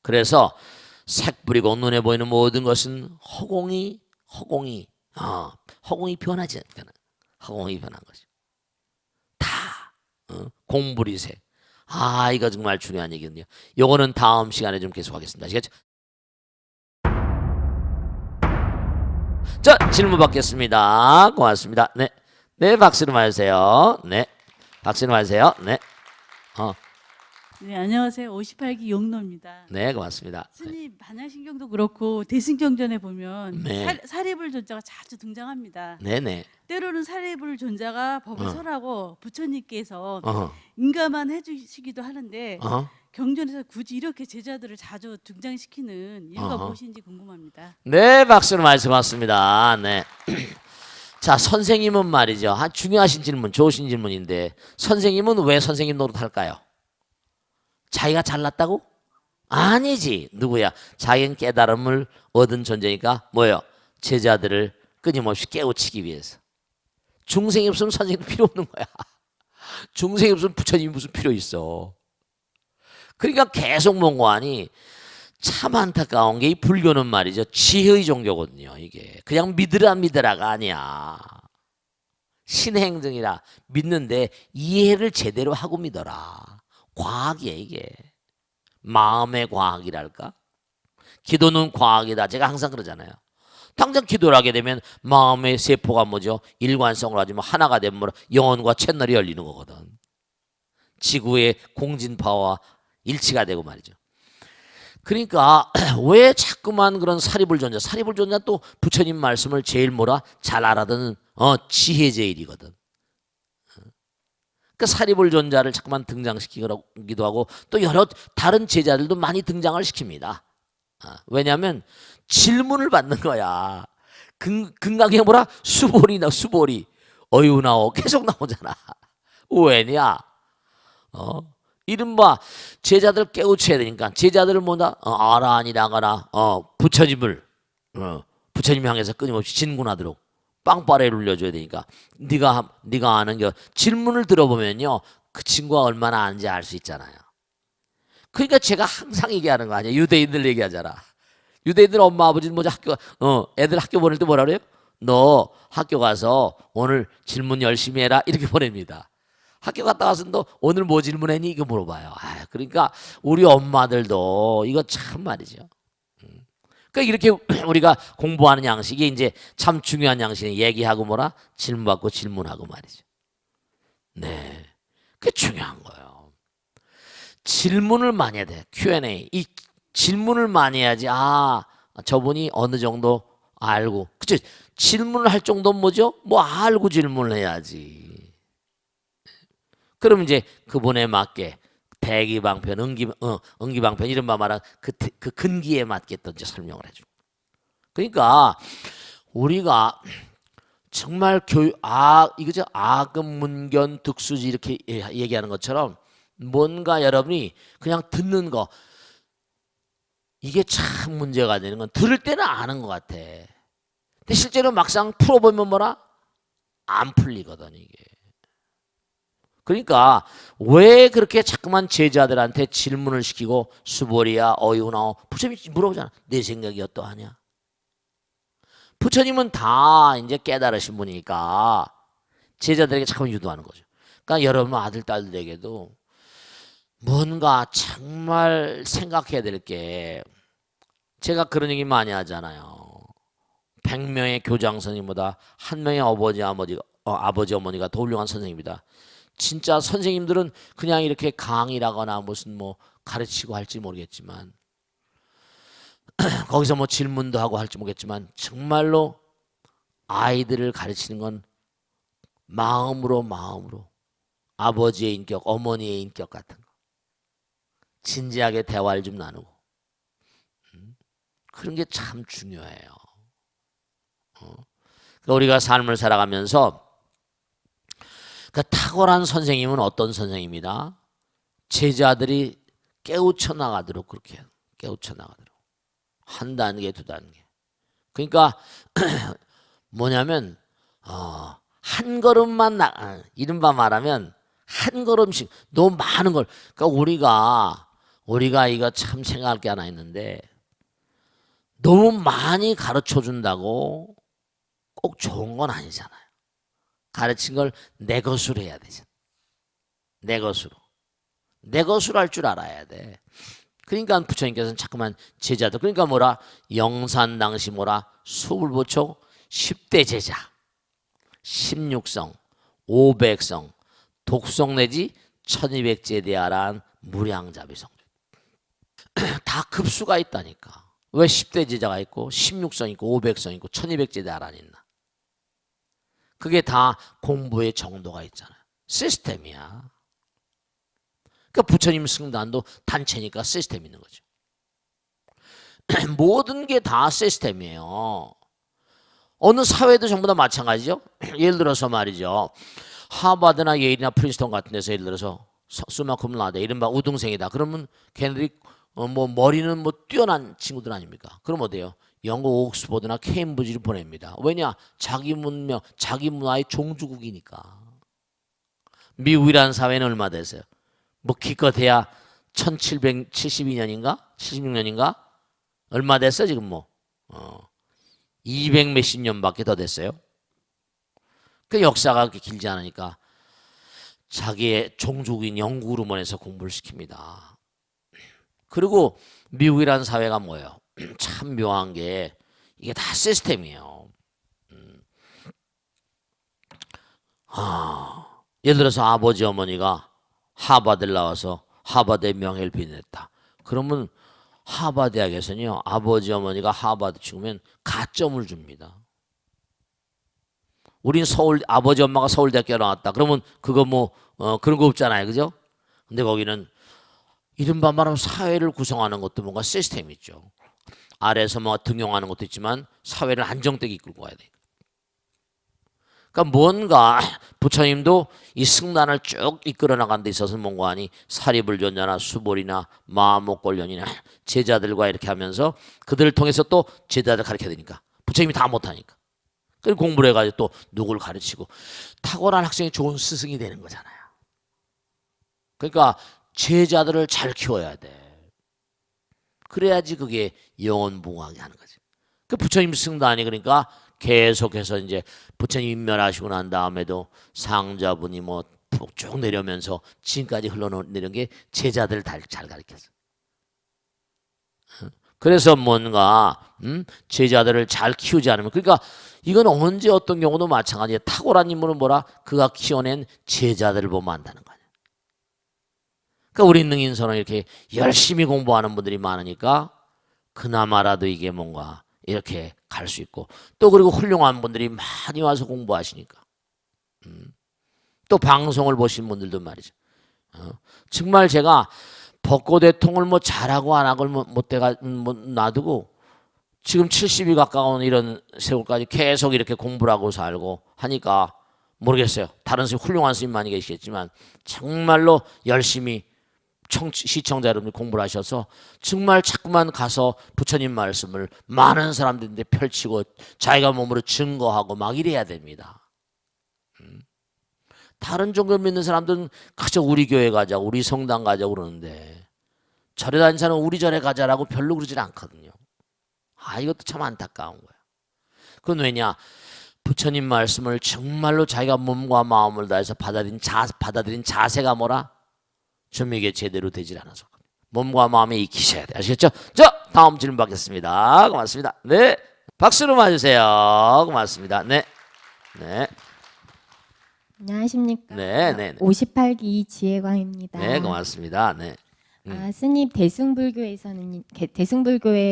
그래서 색불이고 눈에 보이는 모든 것은 허공이 변하지 않잖아. 허공이 변한 것이 다 공불이색. 이거 정말 중요한 얘기거든요. 요거는 다음 시간에 좀 계속하겠습니다. 아시겠죠? 자, 질문 받겠습니다. 고맙습니다. 네, 네, 박수로 맞으세요. 네, 박수로 맞으세요. 네, 네, 안녕하세요. 58기 용노입니다. 네, 고맙습니다. 스님 반야신경도 그렇고 대승경전에 보면 네. 사리불 존자가 자주 등장합니다. 네, 네. 때로는 사리불 존자가 법을 설하고 부처님께서 어허. 인가만 해주시기도 하는데 어허. 경전에서 굳이 이렇게 제자들을 자주 등장시키는 이유가 어허. 무엇인지 궁금합니다. 네, 박수로 말씀하셨습니다. 네. 자, 선생님은 말이죠. 중요하신 질문, 좋으신 질문인데 선생님은 왜 선생님 노릇할까요? 자기가 잘났다고? 아니지. 누구야? 자기는 깨달음을 얻은 존재니까 뭐예요? 제자들을 끊임없이 깨우치기 위해서. 중생이 없으면 선생님도 필요 없는 거야. 중생이 없으면 부처님이 무슨 필요 있어. 그러니까 계속 몽고하니 참 안타까운 게 이 불교는 말이죠. 지혜의 종교거든요. 이게 그냥 믿으라가 아니야. 신의 행정이라 믿는데 이해를 제대로 하고 믿어라. 과학이야 이게. 마음의 과학이랄까. 기도는 과학이다. 제가 항상 그러잖아요. 당장 기도를 하게 되면 마음의 세포가 뭐죠? 일관성을 가지고 하나가 되면 뭐라 영혼과 채널이 열리는 거거든. 지구의 공진파와 일치가 되고 말이죠. 그러니까 왜 자꾸만 그런 사리불존자 또 부처님 말씀을 제일 뭐라 잘 알아듣는 지혜제일이거든. 그 사리불존자를 자꾸만 등장시키기도 하고 또 여러 다른 제자들도 많이 등장을 시킵니다. 왜냐하면 질문을 받는 거야. 금강에 뭐라 수보리 어유나오 계속 나오잖아. 왜냐? 이른바 제자들 깨우쳐야 되니까 제자들을 뭐다 아라니라거나 부처님을 부처님 향해서 끊임없이 진군하도록 빵빠레를 울려줘야 되니까 네가 아는 게 질문을 들어보면요 그 친구가 얼마나 아는지 알 수 있잖아요. 그러니까 제가 항상 얘기하는 거 아니야. 유대인들 얘기하잖아. 유대인들 엄마 아버지는 뭐지 애들 학교 보낼 때 뭐라 그래요? 너 학교 가서 오늘 질문 열심히 해라 이렇게 보냅니다. 학교 갔다 와서 너 오늘 뭐 질문했니? 이거 물어봐요. 그러니까 우리 엄마들도 이거 참 말이죠. 그러니까 이렇게 우리가 공부하는 양식이 이제 참 중요한 양식이 얘기하고 뭐라 질문받고 질문하고 말이죠. 네, 그게 중요한 거예요. 질문을 많이 해야 돼. Q&A. 이 질문을 많이 해야지. 저분이 어느 정도 알고. 그치? 질문을 할 정도는 뭐죠? 뭐 알고 질문을 해야지. 그럼 이제 그분에 맞게 대기방편, 응기방편 이런 말 말한 그 근기에 맞게 또 이제 설명을 해주고. 그러니까 우리가 정말 이거죠. 아금문견 득수지 이렇게 얘기하는 것처럼 뭔가 여러분이 그냥 듣는 거 이게 참 문제가 되는 건 들을 때는 아는 것 같아. 근데 실제로 막상 풀어보면 뭐라 안 풀리거든 이게. 그러니까 왜 그렇게 자꾸만 제자들한테 질문을 시키고 수보리야 어이구나 부처님이 물어보잖아. 내 생각이 어떠하냐. 부처님은 다 이제 깨달으신 분이니까 제자들에게 자꾸 유도하는 거죠. 그러니까 여러분 아들 딸들에게도 뭔가 정말 생각해야 될 게 제가 그런 얘기 많이 하잖아요. 100명의 교장 선생님보다 한 명의 아버지 어머니가 더 훌륭한 선생님이다. 진짜 선생님들은 그냥 이렇게 강의라거나 무슨 뭐 가르치고 할지 모르겠지만 거기서 뭐 질문도 하고 할지 모르겠지만 정말로 아이들을 가르치는 건 마음으로 아버지의 인격, 어머니의 인격 같은 거 진지하게 대화를 좀 나누고 그런 게 참 중요해요. 그러니까 우리가 삶을 살아가면서 그 탁월한 선생님은 어떤 선생님이다? 제자들이 깨우쳐 나가도록 그렇게 깨우쳐 나가도록 한 단계 두 단계. 그러니까 뭐냐면 한 걸음만 이른바 말하면 한 걸음씩 너무 많은 걸. 그러니까 우리가 이거 참 생각할 게 하나 있는데 너무 많이 가르쳐 준다고 꼭 좋은 건 아니잖아요. 가르친 걸 내 것으로 해야 되잖아. 내 것으로 할 줄 알아야 돼. 그러니까 부처님께서는 자꾸만 제자들 그러니까 뭐라 영산 당시 뭐라 수불보촉 10대 제자 16성 500성 독성 내지 1200제대하란 무량자비성 다 급수가 있다니까. 왜 10대 제자가 있고 16성 있고 500성 있고 1200제대하란 있나. 그게 다 공부의 정도가 있잖아요. 시스템이야. 그러니까 부처님 승단도 단체니까 시스템이 있는 거죠. 모든 게 다 시스템이에요. 어느 사회도 전부 다 마찬가지죠. 예를 들어서 말이죠. 하버드나 예일이나 프린스턴 같은 데서 예를 들어서 수마쿰라데 이른바 우등생이다. 그러면 걔네들이 뭐 머리는 뭐 뛰어난 친구들 아닙니까? 그럼 어때요? 영국 옥스퍼드나 케임브리지를 보냅니다. 왜냐? 자기 문명, 자기 문화의 종주국이니까. 미국이라는 사회는 얼마 됐어요? 뭐 기껏해야 1772년인가? 76년인가? 얼마 됐어 지금 뭐 200 몇십 년밖에 더 됐어요. 그 역사가 그렇게 길지 않으니까 자기의 종족인 영국으로 보내서 공부를 시킵니다. 그리고 미국이라는 사회가 뭐예요? 참 묘한 게 이게 다 시스템이에요. 예를 들어서 아버지 어머니가 하버드를 나와서 하버드의 명예를 빛냈다. 그러면 하버드 대학에서는요, 아버지 어머니가 하버드 치면 가점을 줍니다. 우린 서울, 아버지 엄마가 서울대학교 나왔다. 그러면 그거 뭐 그런 거 없잖아요, 그죠? 근데 거기는 이른바 말하면 사회를 구성하는 것도 뭔가 시스템이 있죠. 아래에서 뭐 등용하는 것도 있지만 사회를 안정되게 이끌고 가야 돼. 그러니까 뭔가 부처님도 이 승단을 쭉 이끌어 나가는 데 있어서 뭔가 하니 사리불전자나 수볼이나 마목골련이나 제자들과 이렇게 하면서 그들을 통해서 또 제자들 가르쳐야 되니까 부처님이 다 못하니까 그리고 공부를 해가지고 또 누구를 가르치고 탁월한 학생이 좋은 스승이 되는 거잖아요. 그러니까 제자들을 잘 키워야 돼. 그래야지 그게 영원무궁하게 하는 거지. 그 부처님 승단이 그러니까 계속해서 이제 부처님 인멸하시고 난 다음에도 상자분이 뭐 쭉 내려오면서 지금까지 흘러내려온 게 제자들을 잘 가르쳤어. 그래서 뭔가 제자들을 잘 키우지 않으면 그러니까 이건 언제 어떤 경우도 마찬가지예요. 탁월한 인물은 뭐라? 그가 키워낸 제자들을 보면 안다는 거예요. 그러니까 우리 능인선은 이렇게 열심히 공부하는 분들이 많으니까 그나마라도 이게 뭔가 이렇게 갈 수 있고 또 그리고 훌륭한 분들이 많이 와서 공부하시니까 또 방송을 보신 분들도 말이죠. 정말 제가 벚꽃 대통을 뭐 잘하고 안 하고 못돼가 뭐 놔두고 지금 70이 가까운 이런 세월까지 계속 이렇게 공부를 하고 살고 하니까 모르겠어요. 다른 스님 훌륭한 스님 많이 계시겠지만 정말로 열심히 시청자 여러분이 공부를 하셔서 정말 자꾸만 가서 부처님 말씀을 많은 사람들인데 펼치고 자기가 몸으로 증거하고 막 이래야 됩니다. 다른 종교 믿는 사람들은 그저 우리 교회 가자 우리 성당 가자 그러는데 절에 다니는 사람은 우리 절에 가자라고 별로 그러질 않거든요. 이것도 참 안타까운 거야. 그건 왜냐? 부처님 말씀을 정말로 자기가 몸과 마음을 다해서 받아들인 자세가 뭐라? 좀 이게 제대로 되질 않아서 몸과 마음에 익히셔야 돼. 아시겠죠? 자, 다음 질문 받겠습니다. 고맙습니다. 네, 박수로 맞으세요. 고맙습니다. 네, 네, 안녕하십니까. 네, 네, 58기 지혜광입니다. 네, 고맙습니다. 네, 스님 대승불교의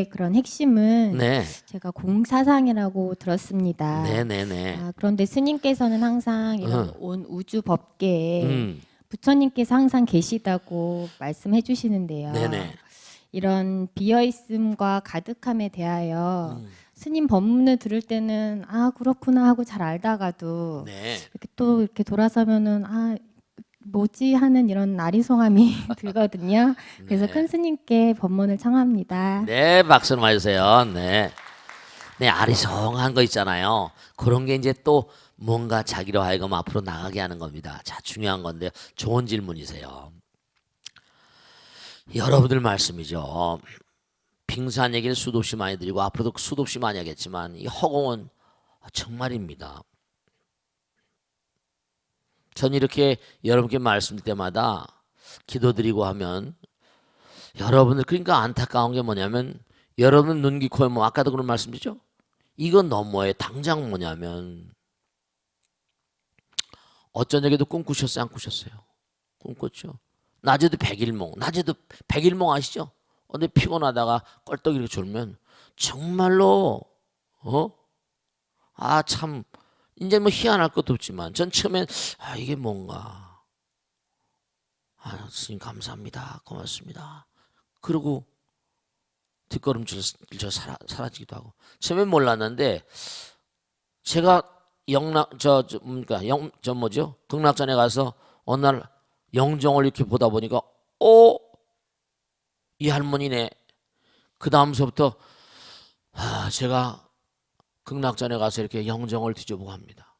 그런 핵심은 네, 제가 공사상이라고 들었습니다. 네, 네, 네. 그런데 스님께서는 항상 이런 온 우주 법계에 부처님께서 항상 계시다고 말씀해 주시는데요. 네, 네. 이런 비어있음과 가득함에 대하여 스님 법문을 들을 때는 그렇구나 하고 잘 알다가도 네. 이렇게 또 이렇게 돌아서면은 뭐지 하는 이런 아리송함이 들거든요. 그래서 네. 큰 스님께 법문을 청합니다. 네, 박수로 맞으세요. 네. 네, 아리송한 거 있잖아요. 그런 게 이제 또 뭔가 자기로 하여금 앞으로 나가게 하는 겁니다. 자, 중요한 건데 좋은 질문이세요. 여러분들 말씀이죠. 빙산 얘기를 수도 없이 많이 드리고 앞으로도 수도 없이 많이 하겠지만 이 허공은 정말입니다. 전 이렇게 여러분께 말씀드릴 때마다 기도드리고 하면 여러분들 그러니까 안타까운 게 뭐냐면 여러분 눈, 귀, 코에 뭐 아까도 그런 말씀드렸죠. 이건 너머에 당장 뭐냐면 어쩐 얘기도 꿈꾸셨어요? 안 꾸셨어요? 꿈꿨죠. 낮에도 백일몽 아시죠? 근데 피곤하다가 껄떡 이렇게 졸면 정말로 참 이제 뭐 희한할 것도 없지만 전 처음엔 이게 뭔가 스님 감사합니다 고맙습니다 그러고 뒷걸음질 사라지기도 하고 처음엔 몰랐는데 제가 극락전에 가서 어느 날 영정을 이렇게 보다 보니까 이 할머니네. 그 다음서부터 제가 극락전에 가서 이렇게 영정을 뒤져보고 합니다.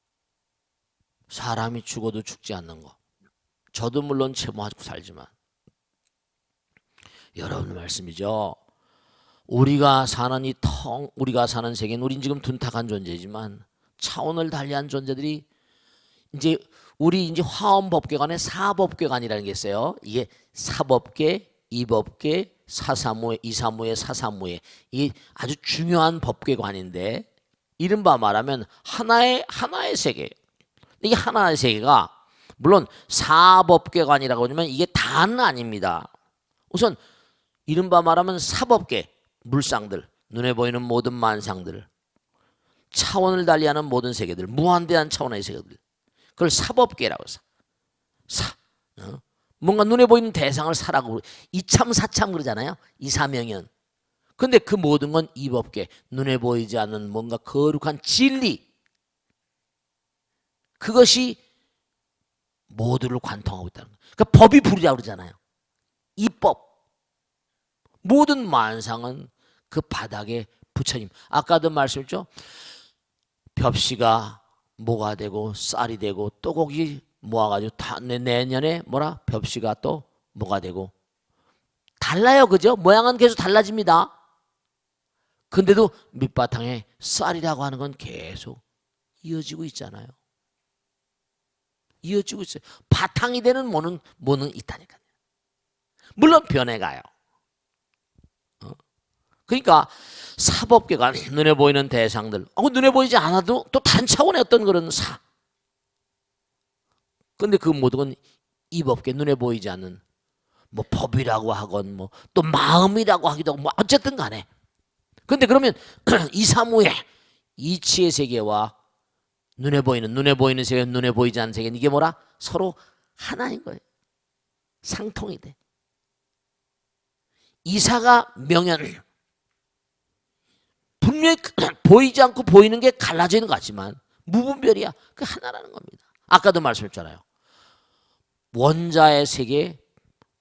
사람이 죽어도 죽지 않는 거. 저도 물론 채무하고 살지만 여러분 말씀이죠. 우리가 사는 우리가 사는 세계는 우린 지금 둔탁한 존재지만 차원을 달리한 존재들이 이제 우리 이제 화엄법계관에 사법계관이라는 게 있어요. 이게 사법계, 이법계, 사사무예, 이사무예, 사사무예, 이게 아주 중요한 법계관인데 이른바 말하면 하나의 세계. 이게 하나의 세계가 물론 사법계관이라고 하지만 이게 다는 아닙니다. 우선 이른바 말하면 사법계, 물상들, 눈에 보이는 모든 만상들, 차원을 달리하는 모든 세계들, 무한대한 차원의 세계들, 그걸 사법계라고 해서 뭔가 눈에 보이는 대상을 사라고 이참 사참 그러잖아요. 이사명연. 근데 그 모든 건 이법계, 눈에 보이지 않는 뭔가 거룩한 진리, 그것이 모두를 관통하고 있다는 거예요. 그러니까 법이 불이라고 그러잖아요. 이법. 모든 만상은 그 바닥에 부처님. 아까도 말씀했죠. 벽시가 모가 되고 쌀이 되고 또 거기 모아가지고 내년에 뭐라 벽시가 또 모가 되고 달라요. 그죠? 모양은 계속 달라집니다. 근데도 밑바탕에 쌀이라고 하는 건 계속 이어지고 있잖아요. 이어지고 있어요. 바탕이 되는 뭐는 있다니까요. 물론 변해가요. 그러니까 사법계관, 눈에 보이는 대상들, 눈에 보이지 않아도 또 단차원의 어떤 그런 근데 그 모든 건 이법계, 눈에 보이지 않는 뭐 법이라고 하건 뭐 또 마음이라고 하기도 하고 뭐 어쨌든 간에. 근데 그러면 이사무예, 이치의 세계와 눈에 보이는 세계, 눈에 보이지 않는 세계는 이게 뭐라? 서로 하나인 거예요. 상통이 돼. 이사가 명연. 분명히 보이지 않고 보이는 게 갈라져 있는 것 같지만 무분별이야. 그 하나라는 겁니다. 아까도 말씀했잖아요. 원자의 세계,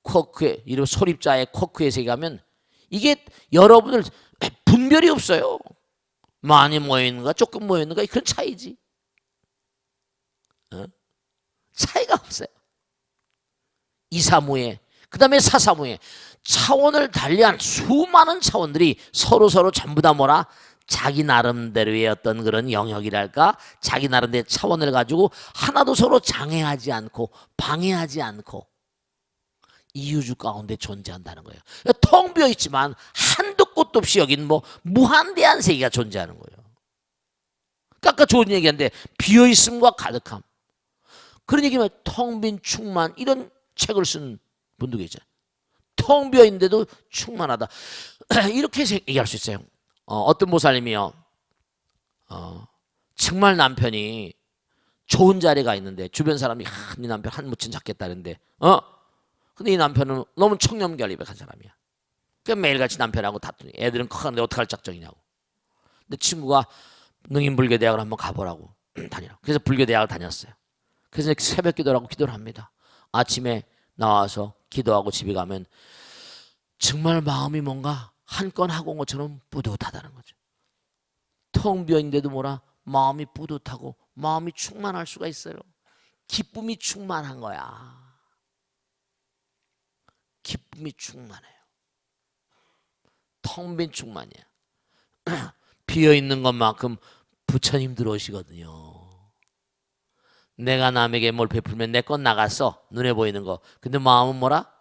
쿼크의 이런 소립자의 쿼크의 세계 가면 이게 여러분들 분별이 없어요. 많이 모여있는가 조금 모여있는가 그런 차이지. 차이가 없어요. 이사무예, 그 다음에 사사무예, 차원을 달리한 수많은 차원들이 서로 전부 다 뭐라? 자기 나름대로의 어떤 그런 영역이랄까? 자기 나름대로의 차원을 가지고 하나도 서로 장애하지 않고 방해하지 않고 이 우주 가운데 존재한다는 거예요. 텅 비어 있지만 한도 끝도 없이 여긴 뭐 무한대한 세계가 존재하는 거예요. 아까 좋은 얘기한데 비어 있음과 가득함. 그런 얘기면 텅 빈 충만 이런 책을 쓴 분도 계시잖아요. 텅 비어 있는데도 충만하다. 이렇게 얘기할 수 있어요. 어떤 보살님이요. 정말 남편이 좋은 자리가 있는데 주변 사람이 네 남편 한 무친 잡겠다는데 근데 이 남편은 너무 청렴결립한 사람이야. 그러니까 매일같이 남편하고 다투니 애들은 커가는데 어떡할 작정이냐고. 근데 친구가 능인불교대학을 한번 가보라고 다니라고. 그래서 불교대학을 다녔어요. 그래서 새벽 기도를 하고 기도를 합니다. 아침에 나와서 기도하고 집에 가면 정말 마음이 뭔가 한 건 하고 온 것처럼 뿌듯하다는 거죠. 텅 비어있는데도 뭐라? 마음이 뿌듯하고 마음이 충만할 수가 있어요. 기쁨이 충만한 거야. 기쁨이 충만해요. 텅 빈 충만이야. 비어있는 것만큼 부처님 들어오시거든요. 내가 남에게 뭘 베풀면 내 건 나갔어. 눈에 보이는 거. 근데 마음은 뭐라?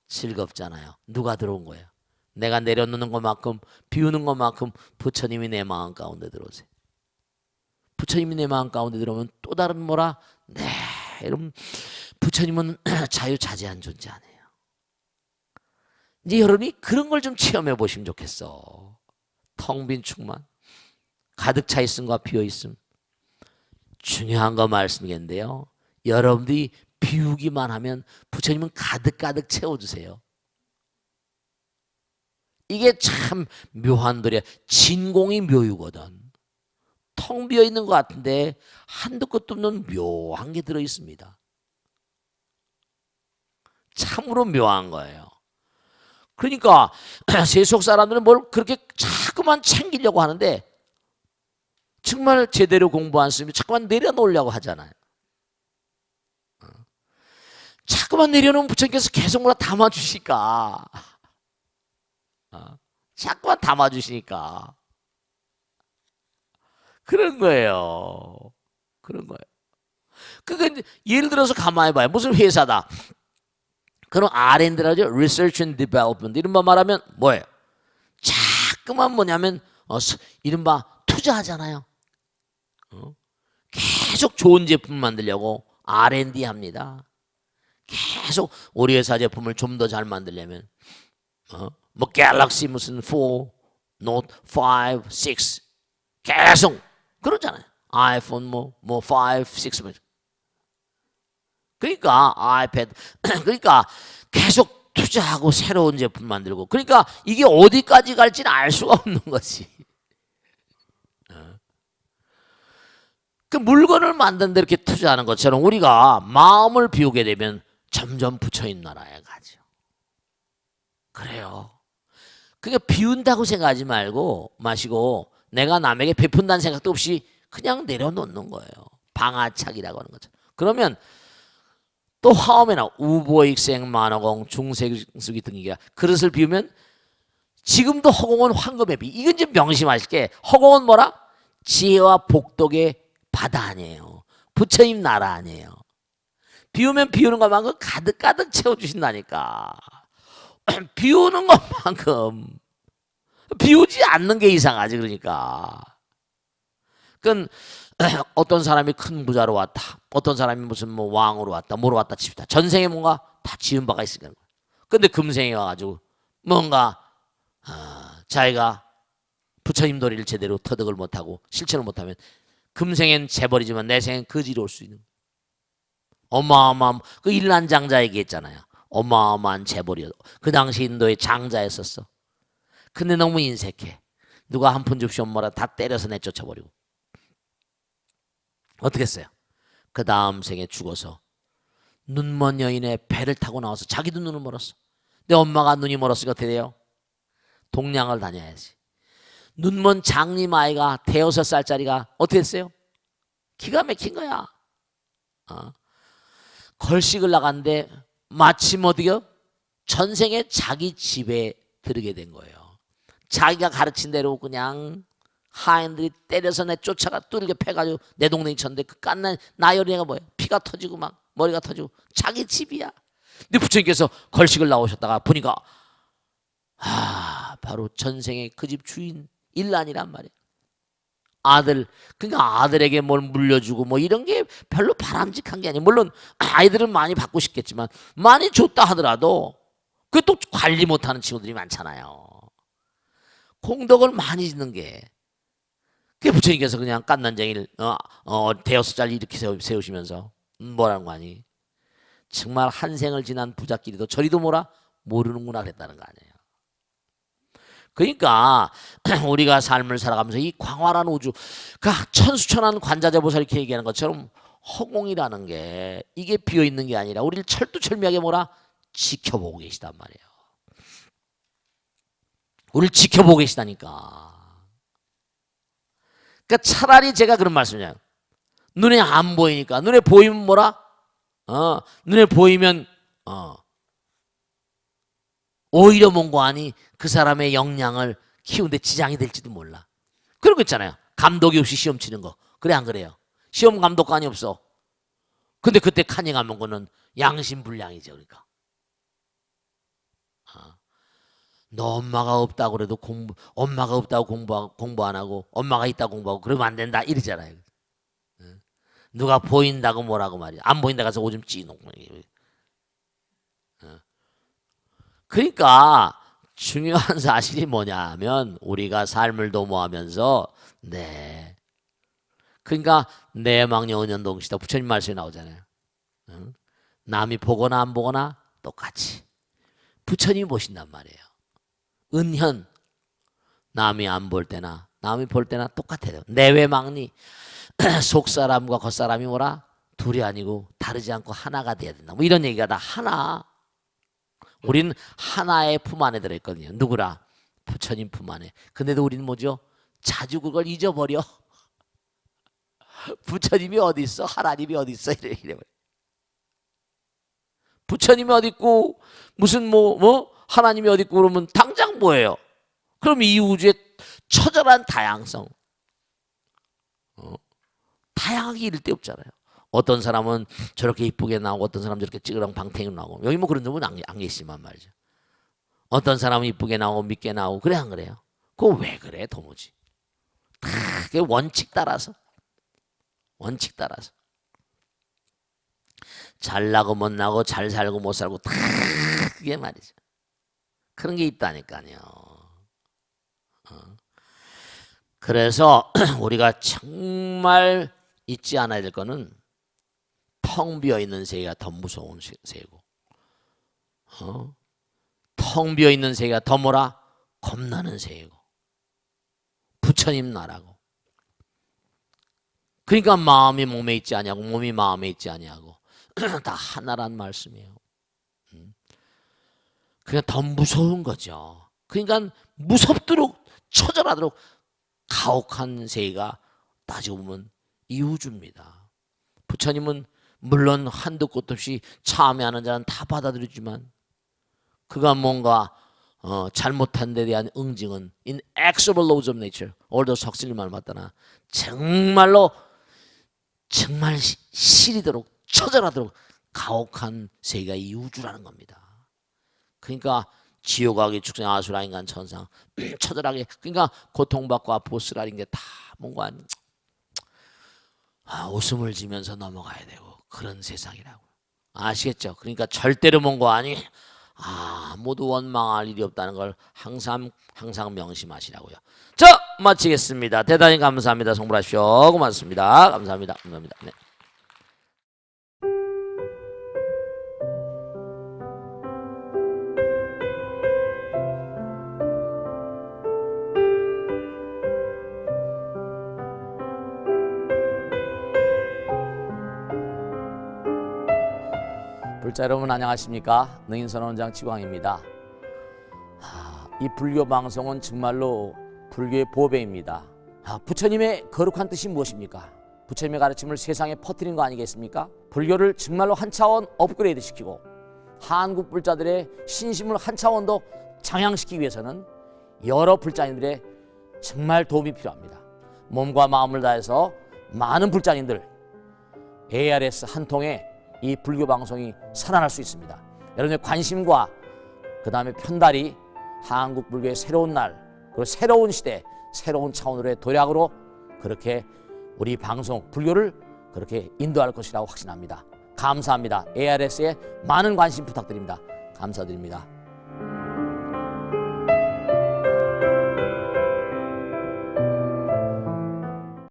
즐겁잖아요. 누가 들어온 거예요? 내가 내려놓는 것만큼 비우는 것만큼 부처님이 내 마음 가운데 들어오세요. 부처님이 내 마음 가운데 들어오면 또 다른 뭐라? 네, 여러분 부처님은 자유자재한 존재 아니에요. 이제 여러분이 그런 걸 좀 체험해 보시면 좋겠어. 텅 빈 충만, 가득 차 있음과 비어 있음. 중요한 거 말씀이겠는데요. 여러분들이 비우기만 하면 부처님은 가득가득 채워주세요. 이게 참 묘한 도리야. 진공이 묘유거든. 텅 비어 있는 것 같은데 한도 끝도 없는 묘한 게 들어 있습니다. 참으로 묘한 거예요. 그러니까 세속 사람들은 뭘 그렇게 자꾸만 챙기려고 하는데 정말 제대로 공부 안 쓰면 자꾸만 내려놓으려고 하잖아요. 자꾸만 내려놓으면 부처님께서 계속 뭐라 담아주시니까. 자꾸만 담아주시니까. 그런 거예요. 그런 거예요. 그러니까 예를 들어서 가만히 봐요. 무슨 회사다. 그럼 R&D라고 하죠. Research and Development. 이른바 말하면 뭐예요? 자꾸만 뭐냐면 이른바 투자하잖아요. 계속 좋은 제품 만들려고 R&D 합니다. 계속 우리 회사 제품을 좀 더 잘 만들려면 뭐 갤럭시 무슨 4, 노트 5, 6 계속 그러잖아요. 아이폰 뭐 5, 6 그러니까 아이패드 그러니까 계속 투자하고 새로운 제품 만들고 그러니까 이게 어디까지 갈지는 알 수가 없는 거지. 그 물건을 만드는데 이렇게 투자하는 것처럼 우리가 마음을 비우게 되면 점점 부처님 나라에 가죠. 그래요. 그게 비운다고 생각하지 말고 마시고 내가 남에게 베푼다는 생각도 없이 그냥 내려놓는 거예요. 방아착이라고 하는 거죠. 그러면 또 화엄에나 우보익생 만허공 중세수기 등이야. 그릇을 비우면 지금도 허공은 황금의 비. 이건 좀 명심하실 게 허공은 뭐라? 지혜와 복덕의 바다 아니에요. 부처님 나라 아니에요. 비우면 비우는 것만큼 가득가득 채워주신다니까. 비우는 것만큼 비우지 않는 게 이상하지. 그러니까 그건 어떤 사람이 큰 부자로 왔다, 어떤 사람이 무슨 뭐 왕으로 왔다, 뭐로 왔다 칩시다. 전생에 뭔가 다 지은 바가 있으니까. 근데 금생에 와가지고 뭔가 자기가 부처님 도리를 제대로 터득을 못하고 실천을 못하면 금생엔 재벌이지만 내생엔 거지로 올 수 있는 어마어마한 그 일란장자 얘기했잖아요. 어마어마한 재벌이었어. 그 당시 인도의 장자였었어. 근데 너무 인색해. 누가 한 푼 줍시오 뭐라 다 때려서 내쫓아버리고. 어떻게 했어요? 그 다음 생에 죽어서 눈먼 여인의 배를 타고 나와서 자기도 눈을 멀었어. 내 엄마가 눈이 멀었으니까 어떻게 돼요? 동양을 다녀야지. 눈먼 장님 아이가 대여섯 살짜리가 어떻게 했어요? 기가 막힌 거야. 걸식을 나갔는데 마침 어디요? 전생에 자기 집에 들으게 된 거예요. 자기가 가르친 대로 그냥 하인들이 때려서 내 쫓아가 뚜들겨 패가지고 내 동네에 쳤는데 그 깐난 나열이가 뭐예요? 피가 터지고 막 머리가 터지고 자기 집이야. 근데 부처님께서 걸식을 나오셨다가 보니까 바로 전생에 그 집 주인 일란이란 말이에요. 아들, 그러니까 아들에게 뭘 물려주고 뭐 이런 게 별로 바람직한 게 아니에요. 물론 아이들은 많이 받고 싶겠지만 많이 줬다 하더라도 그게 또 관리 못하는 친구들이 많잖아요. 공덕을 많이 짓는 게 그게 부처님께서 그냥 깐난쟁이를 대여섯 짤 이렇게 세우시면서 뭐라는 거 아니? 정말 한 생을 지난 부자끼리도 저리도 뭐라 모르는구나 그랬다는 거 아니에요. 그러니까 우리가 삶을 살아가면서 이 광활한 우주, 그러니까 천수천한 관자재보살 이렇게 얘기하는 것처럼 허공이라는 게 이게 비어 있는 게 아니라 우리를 철두철미하게 뭐라 지켜보고 계시단 말이에요. 우리를 지켜보고 계시다니까. 그러니까 차라리 제가 그런 말씀이에요. 눈에 안 보이니까 눈에 보이면 뭐라? 눈에 보이면 오히려 뭔가 아니 그 사람의 역량을 키우는데 지장이 될지도 몰라. 그런 거 있잖아요. 감독이 없이 시험 치는 거. 그래 안 그래요? 시험 감독관이 없어. 근데 그때 카닝하면 거는 양심불량이죠. 그러니까. 너 엄마가 없다고 그래도 엄마가 없다고 공부 안 하고 엄마가 있다고 공부하고 그러면 안 된다 이러잖아요. 누가 보인다고 뭐라고 말이야. 안 보인다 가서 오줌 찌놓고. 그러니까 중요한 사실이 뭐냐면 우리가 삶을 도모하면서 그러니까 내망령 은연동시다 부처님 말씀이 나오잖아요. 남이 보거나 안 보거나 똑같이 부처님이 보신단 말이에요. 은현 남이 안 볼 때나 남이 볼 때나 똑같아요. 내외망리 속사람과 겉사람이 뭐라 둘이 아니고 다르지 않고 하나가 돼야 된다. 뭐 이런 얘기가 다 하나. 우리는 하나의 품 안에 들어있거든요. 누구라? 부처님 품 안에. 근데도 우리는 뭐죠? 자주 그걸 잊어버려. 부처님이 어디 있어? 하나님이 어디 있어? 이래. 부처님이 어디 있고 무슨 뭐 하나님이 어디 있고 그러면 당장 뭐예요? 그럼 이 우주의 처절한 다양성, 다양하게 이를 데 없잖아요. 어떤 사람은 저렇게 이쁘게 나오고 어떤 사람은 저렇게 찌그랑 방탱이로 나오고 여기 뭐 그런 놈은 안 계시지만 말이죠. 어떤 사람은 이쁘게 나오고 밉게 나오고 그래 안 그래요? 그거 왜 그래 도무지? 다 그게 원칙 따라서 잘 나고 못 나고 잘 살고 못 살고 다 그게 말이죠. 그런 게 있다니까요. 그래서 우리가 정말 잊지 않아야 될 거는 텅 비어 있는 세계가 더 무서운 세계고, 텅 비어 있는 세계가 더 뭐라? 겁나는 세계고, 부처님 나라고. 그러니까 마음이 몸에 있지 아니하고 몸이 마음에 있지 아니하고 다 하나란 말씀이에요. 그냥 더 무서운 거죠. 그러니까 무섭도록 처절하도록 가혹한 세계가 따지고 보면 이 우주입니다. 부처님은 물론 한도 끝도 없이 참여하는 자는 다 받아들이지만 그가 뭔가 잘못한 데 대한 응징은 inexorable laws of nature, 오늘도 석슬리 말 맞다나 정말로 정말 시리도록 처절하도록 가혹한 세계가 이 우주라는 겁니다. 그러니까 지옥하기 축생 아수라 인간 천상 처절하게 그러니까 고통받고 아프고 쓰라린 게 다 뭔가 웃음을 지면서 넘어가야 되고 그런 세상이라고 아시겠죠? 그러니까 절대로 뭔가 아니 모두 원망할 일이 없다는 걸 항상 명심하시라고요. 자, 마치겠습니다. 대단히 감사합니다. 성불하십시오. 고맙습니다. 감사합니다. 네. 불자 여러분 안녕하십니까? 능인선언장 지광입니다. 이 불교 방송은 정말로 불교의 보배입니다. 부처님의 거룩한 뜻이 무엇입니까? 부처님의 가르침을 세상에 퍼뜨린 거 아니겠습니까? 불교를 정말로 한 차원 업그레이드 시키고 한국 불자들의 신심을 한 차원 더 장양시키기 위해서는 여러 불자님들의 정말 도움이 필요합니다. 몸과 마음을 다해서 많은 불자님들 ARS 한 통에 이 불교 방송이 살아날 수 있습니다. 여러분의 관심과 그 다음에 편달이 한국 불교의 새로운 날 그리고 새로운 시대 새로운 차원으로의 도약으로 그렇게 우리 방송 불교를 그렇게 인도할 것이라고 확신합니다. 감사합니다. ARS에 많은 관심 부탁드립니다. 감사드립니다.